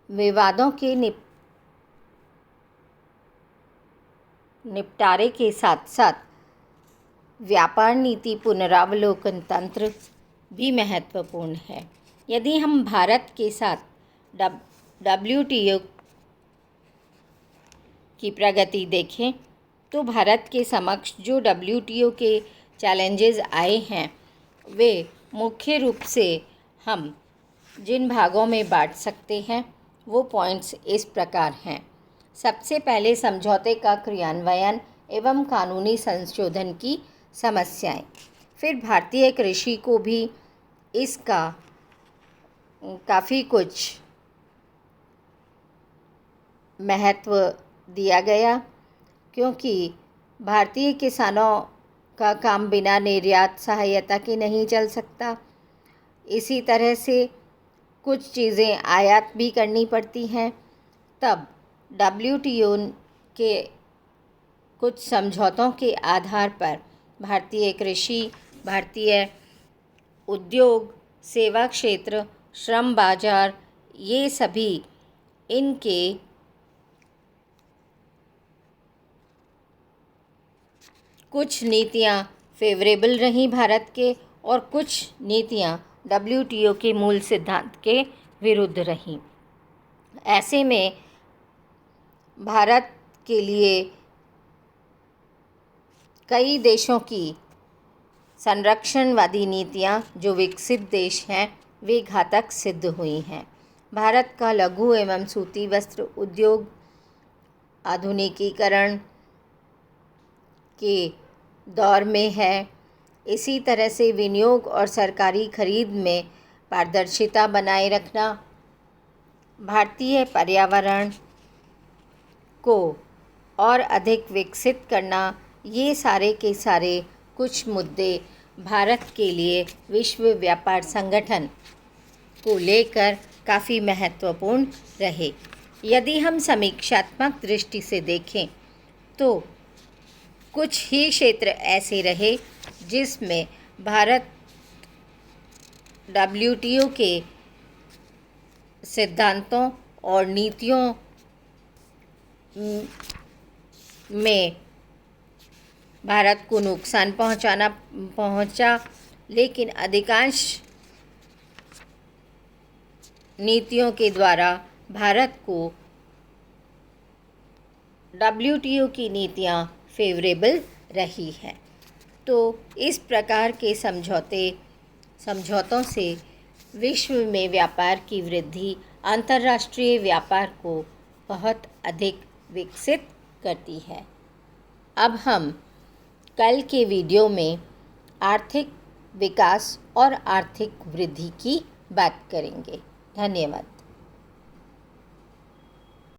विवादों के निपटारे के साथ साथ व्यापार नीति पुनरावलोकन तंत्र भी महत्वपूर्ण है। यदि हम भारत के साथ WTO की प्रगति देखें तो भारत के समक्ष जो WTO के चैलेंजेस आए हैं वे मुख्य रूप से हम जिन भागों में बांट सकते हैं वो पॉइंट्स इस प्रकार हैं। सबसे पहले समझौते का क्रियान्वयन एवं कानूनी संशोधन की समस्याएं। फिर भारतीय कृषि को भी इसका काफ़ी कुछ महत्व दिया गया, क्योंकि भारतीय किसानों का काम बिना निर्यात सहायता के नहीं चल सकता। इसी तरह से कुछ चीज़ें आयात भी करनी पड़ती हैं। तब WTO के कुछ समझौतों के आधार पर भारतीय कृषि, भारतीय उद्योग, सेवा क्षेत्र, श्रम बाजार, ये सभी इनके कुछ नीतियां फेवरेबल रहीं भारत के और कुछ नीतियां WTO के मूल सिद्धांत के विरुद्ध रहीं। ऐसे में भारत के लिए कई देशों की संरक्षणवादी नीतियां जो विकसित देश हैं वे घातक सिद्ध हुई हैं। भारत का लघु एवं सूती वस्त्र उद्योग आधुनिकीकरण के दौर में है। इसी तरह से विनियोग और सरकारी खरीद में पारदर्शिता बनाए रखना, भारतीय पर्यावरण को और अधिक विकसित करना, ये सारे के सारे कुछ मुद्दे भारत के लिए विश्व व्यापार संगठन को लेकर काफ़ी महत्वपूर्ण रहे। यदि हम समीक्षात्मक दृष्टि से देखें तो कुछ ही क्षेत्र ऐसे रहे जिसमें भारत WTO के सिद्धांतों और नीतियों में भारत को नुकसान पहुंचा, लेकिन अधिकांश नीतियों के द्वारा भारत को WTO की नीतियां फेवरेबल रही है। तो इस प्रकार के समझौतों से विश्व में व्यापार की वृद्धि अंतर्राष्ट्रीय व्यापार को बहुत अधिक विकसित करती है। अब हम कल के वीडियो में आर्थिक विकास और आर्थिक वृद्धि की बात करेंगे। धन्यवाद।